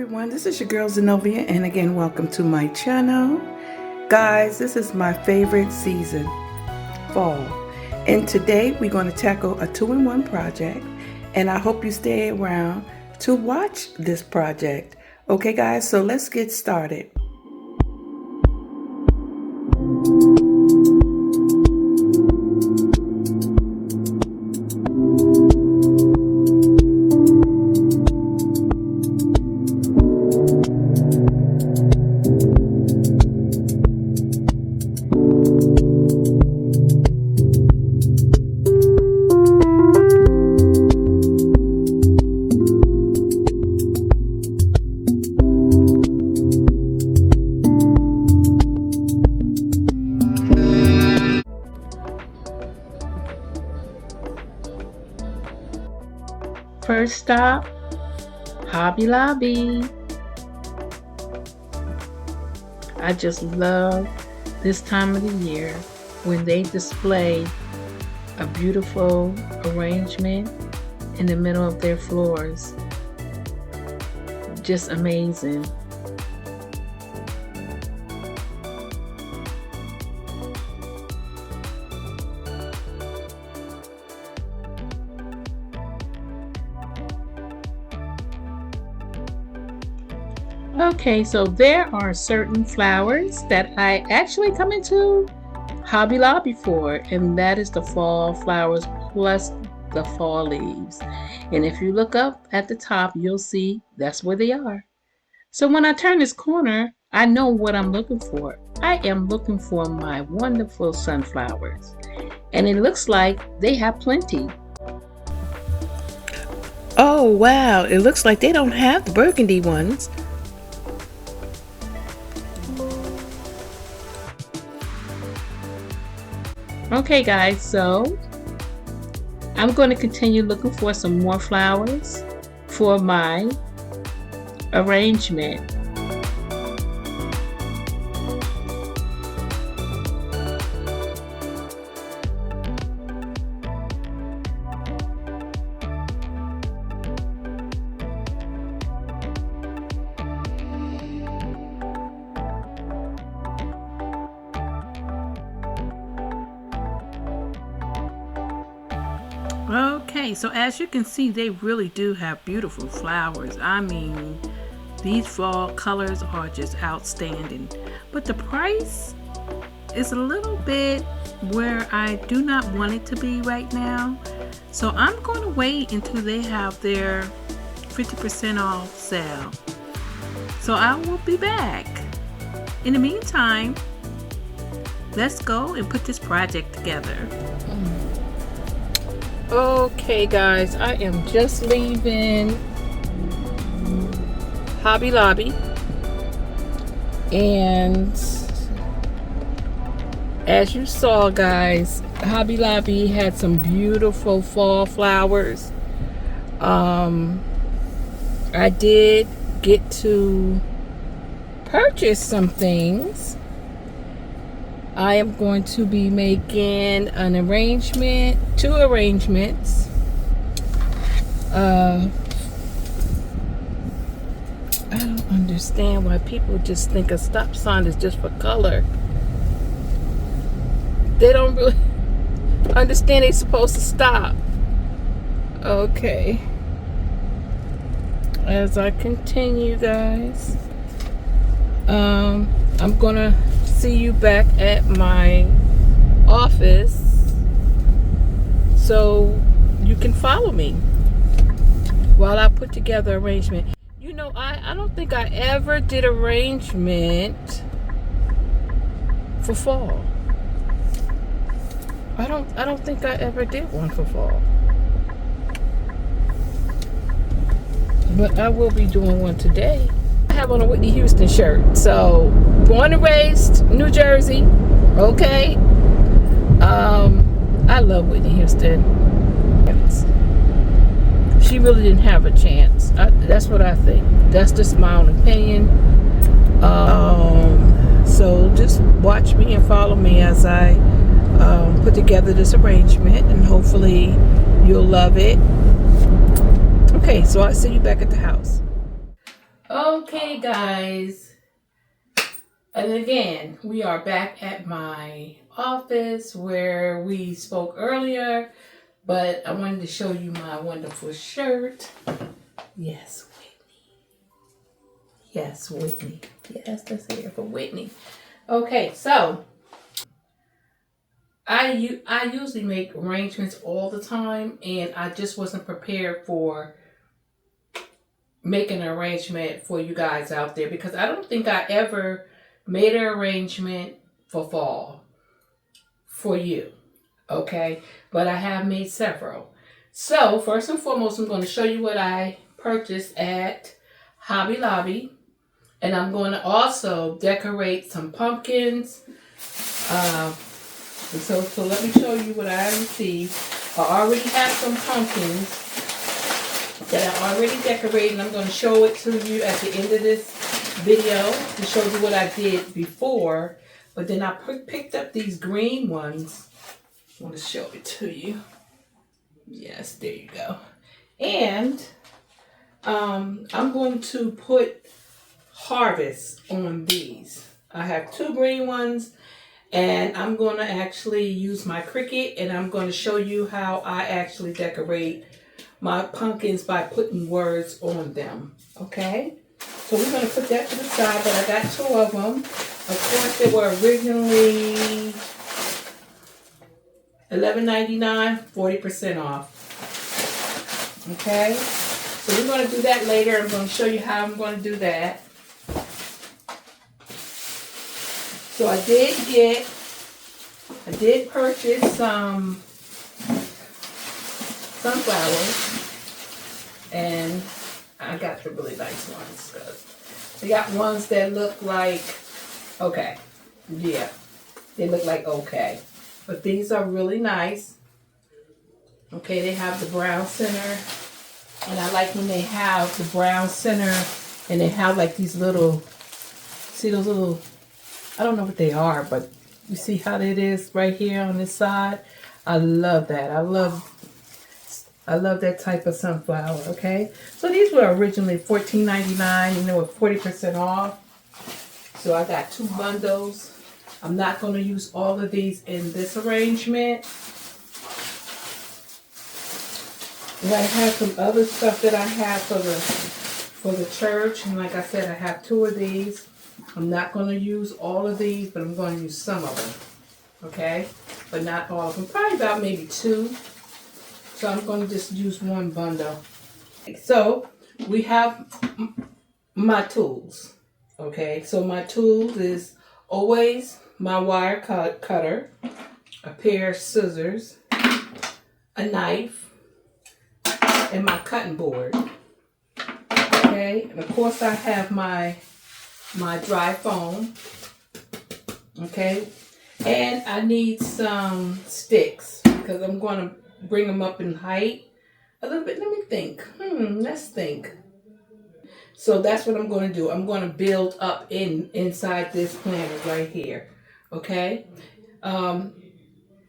everyone, this is your girl Zanovia, and again welcome to my channel. Guys, this is my favorite season, fall, and today we're going to tackle a 2-in-1 project, and I hope you stay around to watch this project. Okay guys, so let's get started. First stop, Hobby Lobby. I just love this time of the year when they display a beautiful arrangement in the middle of their floors. Just amazing. Okay, so there are certain flowers that I actually come into Hobby Lobby for, and that is the fall flowers plus the fall leaves. And if you look up at the top, you'll see that's where they are. So when I turn this corner, I know what I'm looking for. I am looking for my wonderful sunflowers, and it looks like they have plenty. Oh wow, it looks like they don't have the burgundy ones. Okay guys, so I'm going to continue looking for some more flowers for my arrangement. Okay, so as you can see, they really do have beautiful flowers. I mean, these fall colors are just outstanding. But the price is a little bit where I do not want it to be right now. So I'm going to wait until they have their 50% off sale. So I will be back. In the meantime, let's go and put this project together. Okay guys, I am just leaving Hobby Lobby, and as you saw guys, Hobby Lobby had some beautiful fall flowers. I did get to purchase some things. I am going to be making an arrangement, 2 arrangements. I don't understand why people just think a stop sign is just for color. They don't really understand they're supposed to stop. Okay. As I continue, guys, I'm gonna see you back at my office so you can follow me while I put together arrangement. You know, I don't think I ever did arrangement for fall. I don't think I ever did one for fall, but I will be doing one today. I have on a Whitney Houston shirt. So born and raised New Jersey. Okay. I love Whitney Houston. She really didn't have a chance. That's what I think. That's just my own opinion. So just watch me and follow me as I put together this arrangement, and hopefully you'll love it. Okay, so I'll see you back at the house. Okay, guys. And again, we are back at my office where we spoke earlier, but I wanted to show you my wonderful shirt. Yes, Whitney. Yes, Whitney. Yes, that's here for Whitney. Okay, so I usually make arrangements all the time, and I just wasn't prepared for making an arrangement for you guys out there because I don't think I ever made an arrangement for fall for you. Okay, but I have made several. So first and foremost, I'm going to show you what I purchased at Hobby Lobby, and I'm going to also decorate some pumpkins. So let me show you what I received. I already have some pumpkins that I already decorated. I'm going to show it to you at the end of this video to show you what I did before. But then I picked up these green ones. I want to show it to you. Yes, there you go. And I'm going to put harvest on these. I have two green ones, and I'm going to actually use my Cricut, and I'm going to show you how I actually decorate my pumpkins by putting words on them. Okay? So we're going to put that to the side, but I got two of them. Of course, they were originally $11.99, 40% off. Okay? So we're going to do that later. I'm going to show you how I'm going to do that. So I did purchase some sunflowers, and I got the really nice ones. They got ones that look like, okay, yeah, they look like okay, but these are really nice. Okay, they have the brown center, and I like when they have the brown center, and they have like these little, see those little, I don't know what they are, but you see how it is right here on this side? I love that. I love that type of sunflower, okay? So these were originally $14.99 and they were 40% off. So I got two bundles. I'm not going to use all of these in this arrangement. And I have some other stuff that I have for the church. And like I said, I have two of these. I'm not going to use all of these, but I'm going to use some of them. Okay? But not all of them. Probably about maybe two. So I'm going to just use one bundle. So we have my tools. Okay? So my tools is always my wire cutter, a pair of scissors, a knife, and my cutting board. Okay? And of course I have my dry foam, okay, and I need some sticks because I'm going to bring them up in height a little bit. Let me think. Let's think. So that's what I'm going to do. I'm going to build up inside this planner right here, okay. Let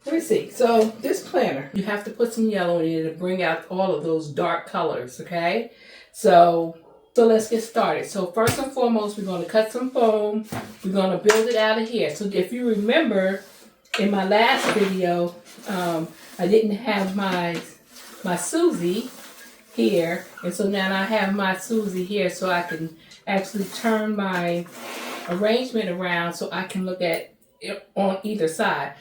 me see. So this planner, you have to put some yellow in it to bring out all of those dark colors, okay. So let's get started. So first and foremost, we're going to cut some foam. We're going to build it out of here. So if you remember, in my last video, I didn't have my Susie here. And so now I have my Susie here so I can actually turn my arrangement around so I can look at it on either side.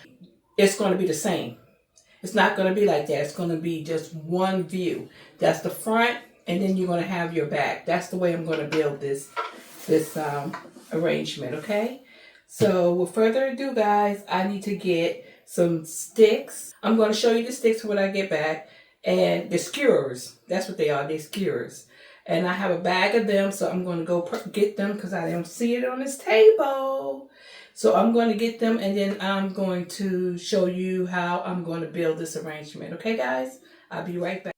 It's going to be the same. It's not going to be like that. It's going to be just one view. That's the front. And then you're going to have your back. That's the way I'm going to build this arrangement, okay? So with further ado, guys, I need to get some sticks. I'm going to show you the sticks when I get back. And the skewers. That's what they are. They're skewers. And I have a bag of them, so I'm going to go get them because I don't see it on this table. So I'm going to get them, and then I'm going to show you how I'm going to build this arrangement. Okay, guys? I'll be right back.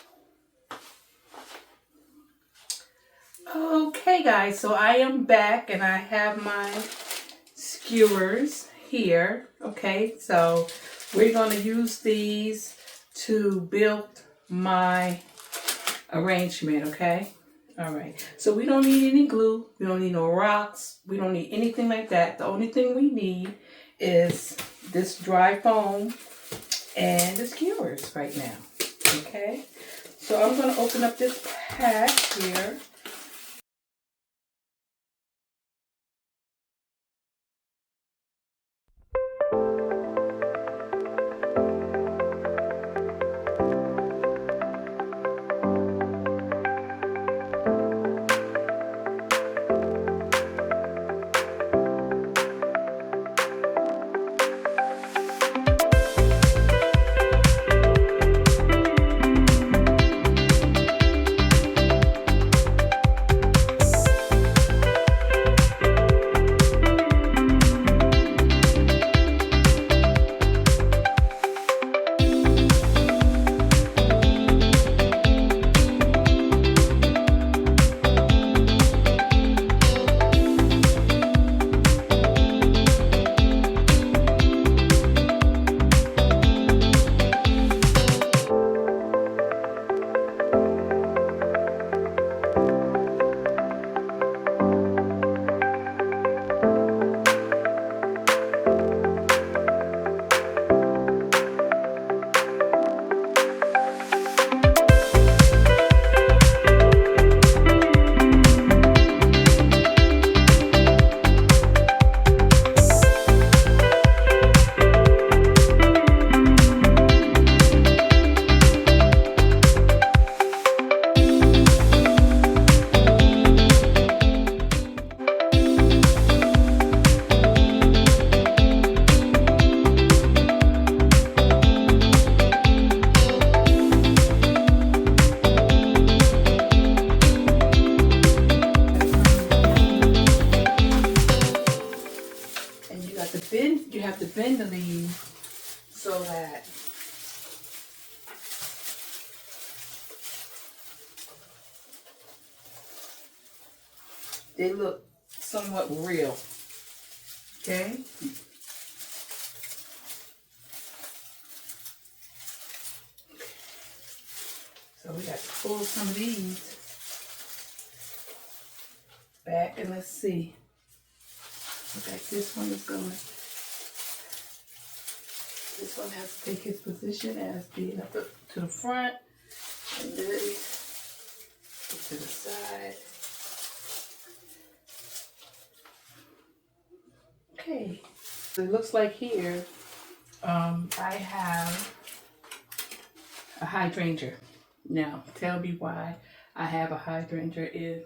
Okay, guys, so I am back and I have my skewers here. Okay, so we're going to use these to build my arrangement, okay? All right, so we don't need any glue. We don't need no rocks. We don't need anything like that. The only thing we need is this dry foam and the skewers right now. Okay, so I'm going to open up this pack here. You have to bend the leaves so that they look somewhat real. Okay? So we got to pull some of these back and let's see. Okay, this one is going. This one has to take his position as being up to the front, and this to the side. Okay, so it looks like here I have a hydrangea. Now, tell me why I have a hydrangea in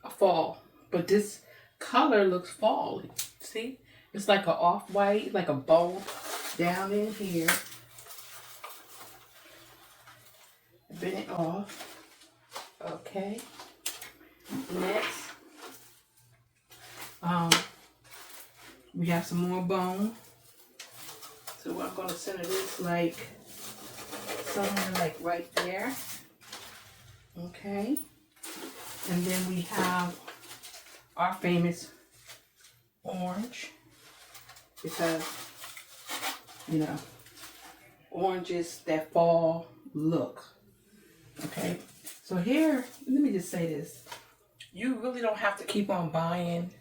a fall, but this color looks fall. See? It's like an off-white, like a bow down in here. Bend it off. Okay. Next, we have some more bone. So I'm going to center this like somewhere like right there. Okay. And then we have our famous orange. Because, you know, oranges that fall look. Okay, so here, let me just say this. You really don't have to keep on buying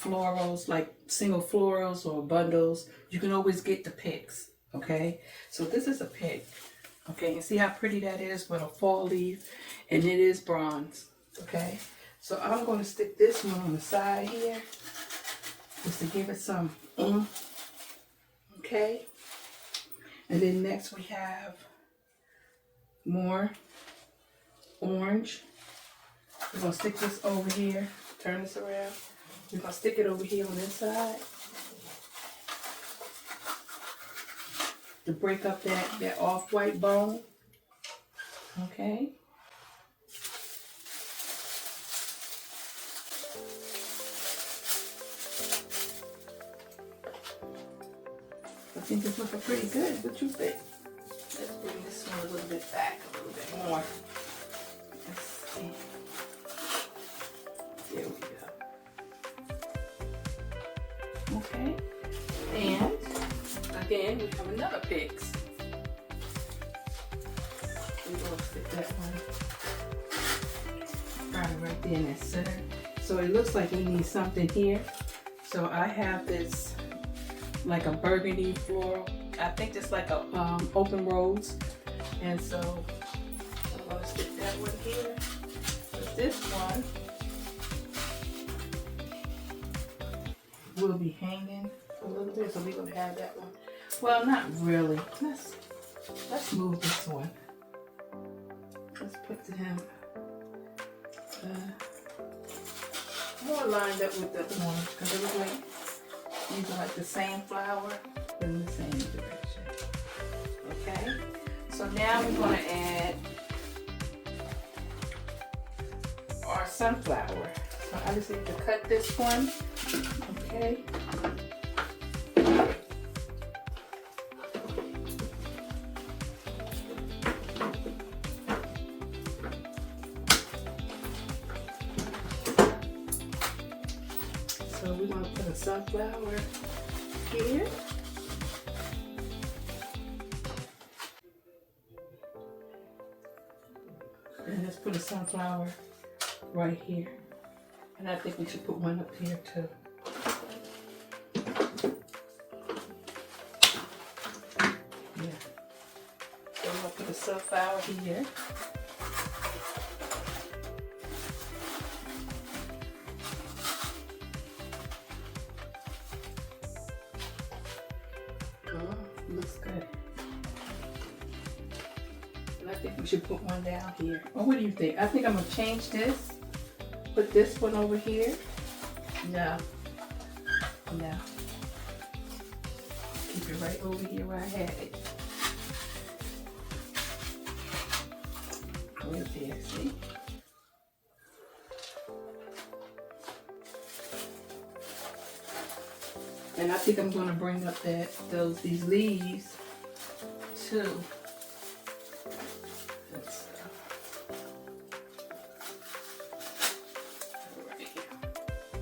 florals, like single florals or bundles. You can always get the picks, okay? So this is a pick, okay? And see how pretty that is with a fall leaf? And it is bronze, okay? So I'm going to stick this one on the side here, just to give it some okay. And then next we have more orange. We're going to stick this over here. Turn this around. We're going to stick it over here on this side to break up that off-white bone. Okay. I think it's looking pretty good. What you think? Let's bring this one a little bit back, a little bit more. Let's see. There we go. Okay. And again, we have another picks. We're going to stick that one right there in that center. So it looks like we need something here. So I have this like a burgundy floral. I think it's like a open rose. And so I'm gonna stick that one here. But this one will be hanging a little bit, so we're gonna have that one. Well, not really. Let's move this one. Let's put him more lined up with the orange, because it looks like these are like the same flower in the same direction. Okay, so now we're going to add our sunflower. So I just need to cut this one. Okay. So we're going to put a sunflower here. And let's put a sunflower right here. And I think we should put one up here too. Yeah. So I'm going to put a sunflower here. Looks good. And I think we should put one down here. Or what do you think? I think I'm going to change this. Put this one over here. No. No. Keep it right over here where I had it. Right there, see? And I think I'm going to bring up these leaves too.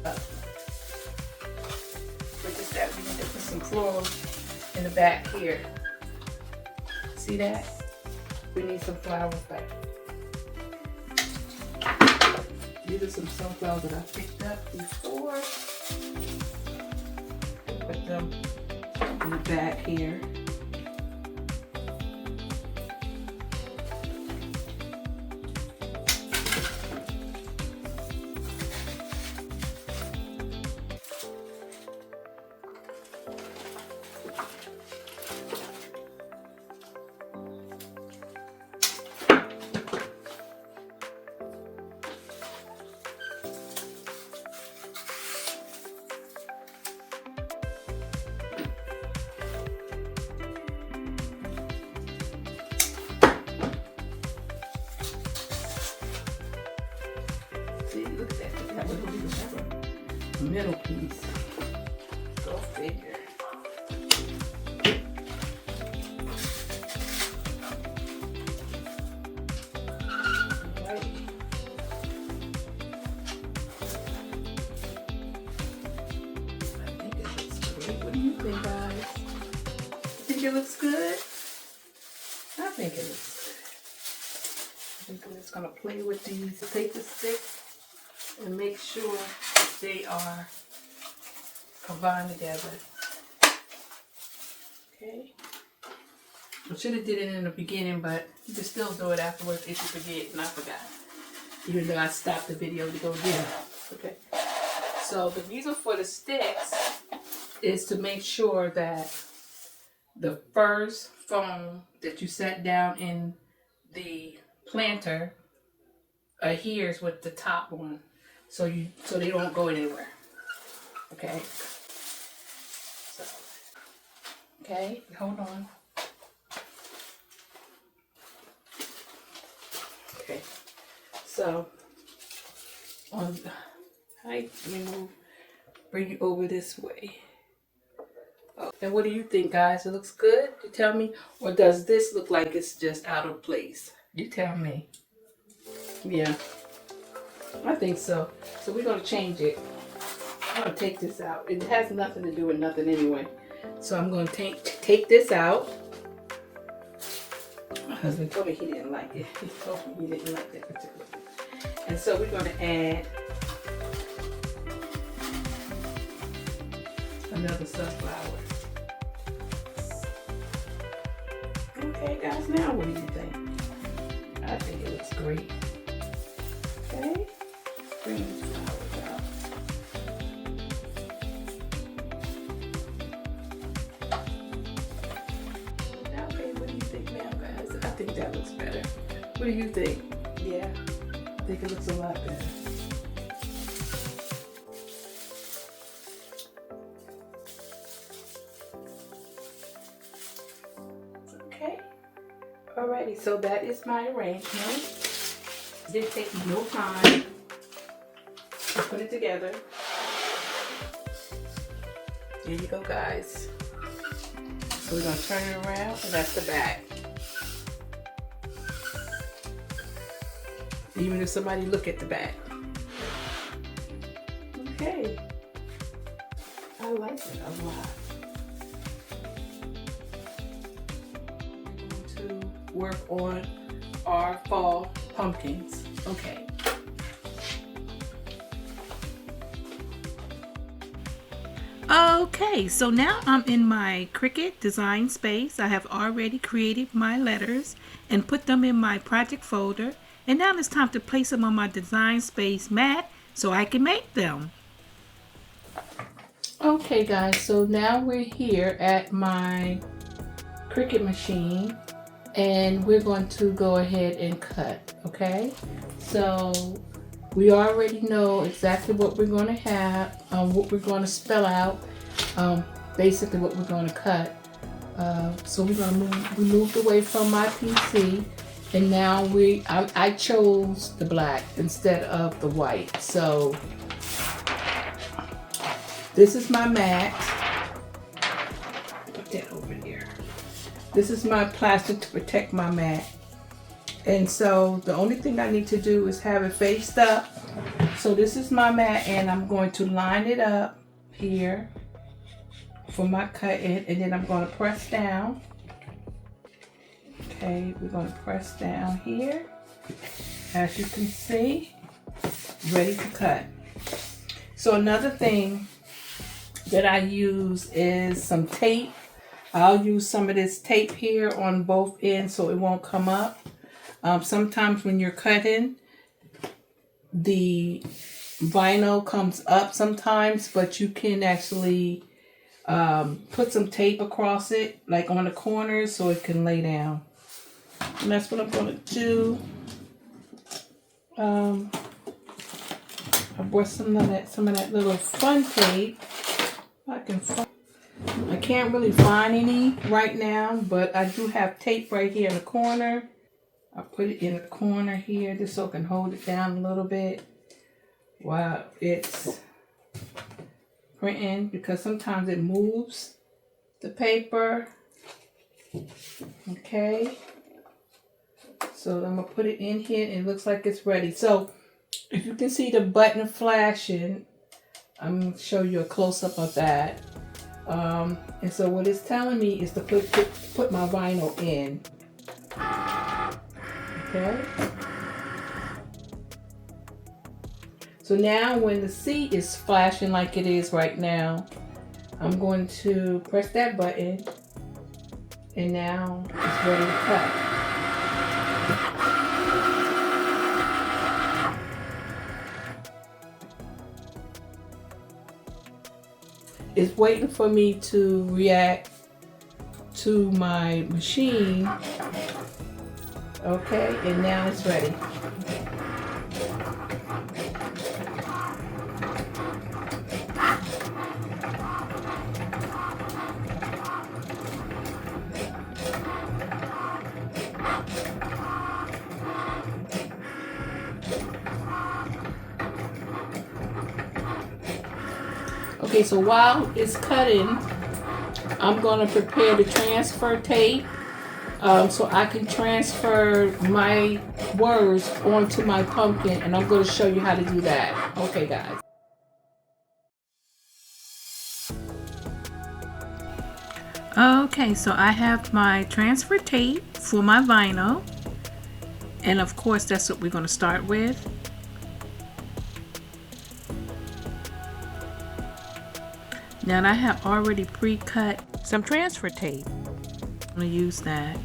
But just that we need to put some florals in the back here. See that? We need some flowers back. These are some sunflowers that I picked up before. Put them in the back here. See, look at that. That would be the middle piece. Go figure. Think, guys? Think it looks good? I think it looks good. I think I'm just going to play with these paper sticks and make sure that they are combined together. Okay. I should have did it in the beginning, but you can still do it afterwards if you forget, and I forgot. Even though I stopped the video to go get it. Okay. So the reason for the sticks is to make sure that the first foam that you set down in the planter adheres with the top one, so they don't go anywhere. Okay. So, okay, hold on. Okay. So on height, let me bring you over this way. And what do you think, guys? It looks good? You tell me. Or does this look like it's just out of place? You tell me. Yeah. I think so. So we're going to change it. I'm going to take this out. It has nothing to do with nothing anyway. So I'm going to take this out. My husband told me he didn't like it. He told me he didn't like that particular thing. And so we're going to add another sunflower. Okay guys, now what do you think? I think it looks great. Okay, bring these flowers out. Okay, what do you think now guys? I think that looks better. What do you think? Yeah, I think it looks a lot better. Okay. Alrighty, so that is my arrangement. It didn't take me no time to put it together. There you go, guys. So we're gonna turn it around, and that's the back. Even if somebody look at the back. Okay. I like it a lot. Work on our fall pumpkins. Okay. Okay, so now I'm in my Cricut design space. I have already created my letters and put them in my project folder. And now it's time to place them on my design space mat so I can make them. Okay guys, so now we're here at my Cricut machine. And we're going to go ahead and cut, okay? So we already know exactly what we're going to have, what we're going to spell out, basically what we're going to cut. So we're going to we moved away from my PC, and now I chose the black instead of the white. So this is my mat. Put that over there. This is my plastic to protect my mat. And so the only thing I need to do is have it faced up. So this is my mat, and I'm going to line it up here for my cutting, and then I'm going to press down. Okay, we're going to press down here. As you can see, ready to cut. So another thing that I use is some tape. I'll use some of this tape here on both ends so it won't come up. Sometimes when you're cutting, the vinyl comes up sometimes, but you can actually put some tape across it, like on the corners, so it can lay down. And that's what I'm going to do. I bought some of that little fun tape. I can't really find any right now, but I do have tape right here in the corner. I put it in the corner here just so I can hold it down a little bit while it's printing, because sometimes it moves the paper. Okay. So I'm going to put it in here, and it looks like it's ready. So if you can see the button flashing, I'm going to show you a close-up of that. And so what it's telling me is to put my vinyl in. Okay. So now when the C is flashing like it is right now, I'm going to press that button, and now it's ready to cut. It's waiting for me to react to my machine. Okay, and now it's ready. Okay, so while it's cutting, I'm going to prepare the transfer tape so I can transfer my words onto my pumpkin, and I'm going to show you how to do that. Okay, guys. Okay, so I have my transfer tape for my vinyl, and of course that's what we're going to start with. Now I have already pre-cut some transfer tape. I'm going to use that.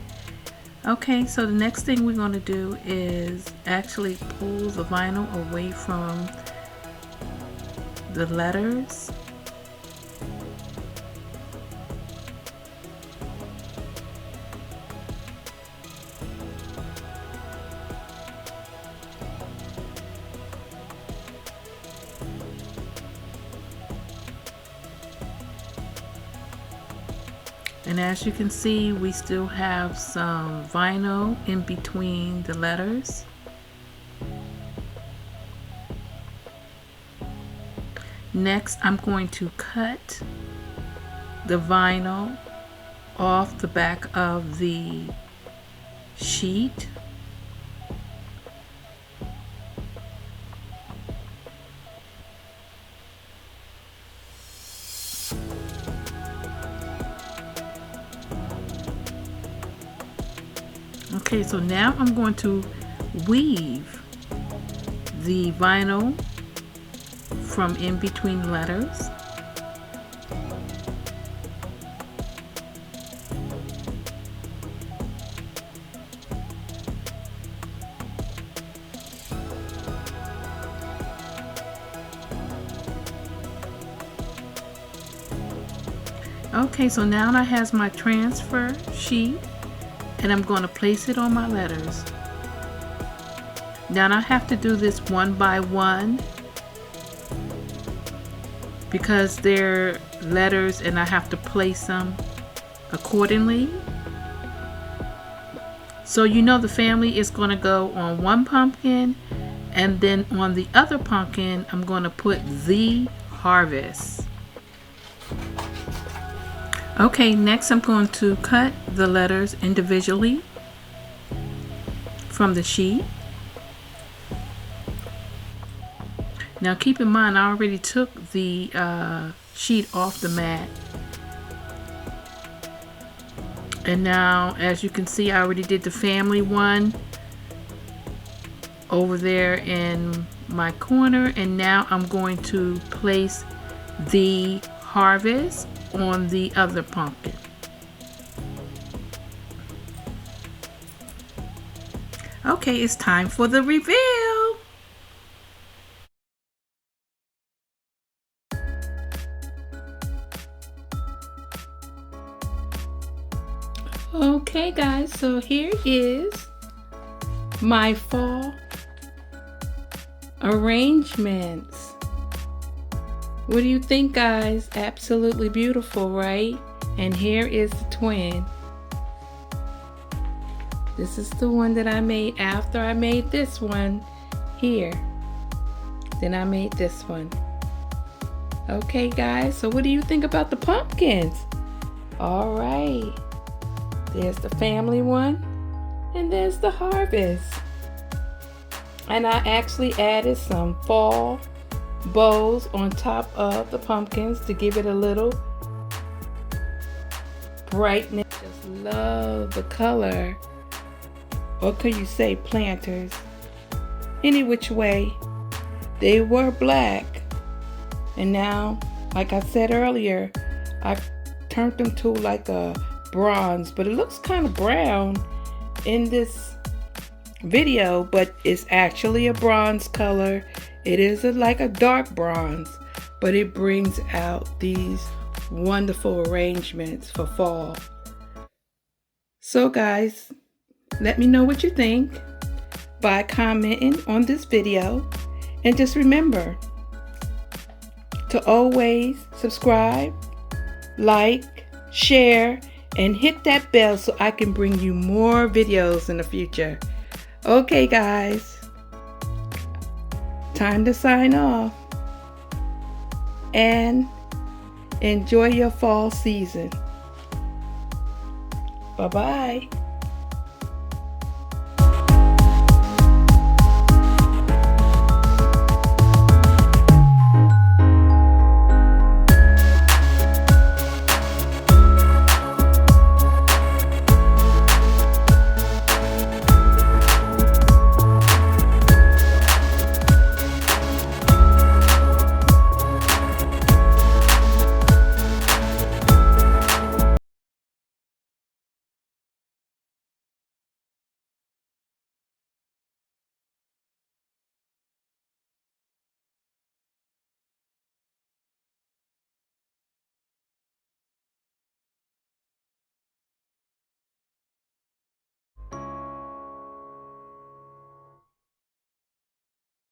Okay, so the next thing we're going to do is actually pull the vinyl away from the letters. And as you can see, we still have some vinyl in between the letters. Next, I'm going to cut the vinyl off the back of the sheet. Okay, so now I'm going to weave the vinyl from in between letters. Okay, so now I have my transfer sheet, and I'm going to place it on my letters. Now I have to do this one by one because they're letters and I have to place them accordingly. So you know the family is going to go on one pumpkin, and then on the other pumpkin I'm going to put the harvest. Okay, next I'm going to cut the letters individually from the sheet. Now keep in mind, I already took the sheet off the mat. And now, as you can see, I already did the family one over there in my corner. And now I'm going to place the harvest on the other pumpkin. Okay, it's time for the reveal. Okay guys, so here is my fall arrangements. What do you think, guys? Absolutely beautiful, right? And here is the twin. This is the one that I made after I made this one here. Then I made this one. Okay guys, so what do you think about the pumpkins? All right. There's the family one, and there's the harvest. And I actually added some fall bows on top of the pumpkins to give it a little brightness. Just love the color, or could you say planters? Any which way, they were black, and now, like I said earlier, I turned them to like a bronze, but it looks kind of brown in this video, but it's actually a bronze color. It is like a dark bronze, but it brings out these wonderful arrangements for fall. So guys, let me know what you think by commenting on this video, and just remember to always subscribe, like, share, and hit that bell so I can bring you more videos in the future. Okay guys, time to sign off, and enjoy your fall season. Bye-bye.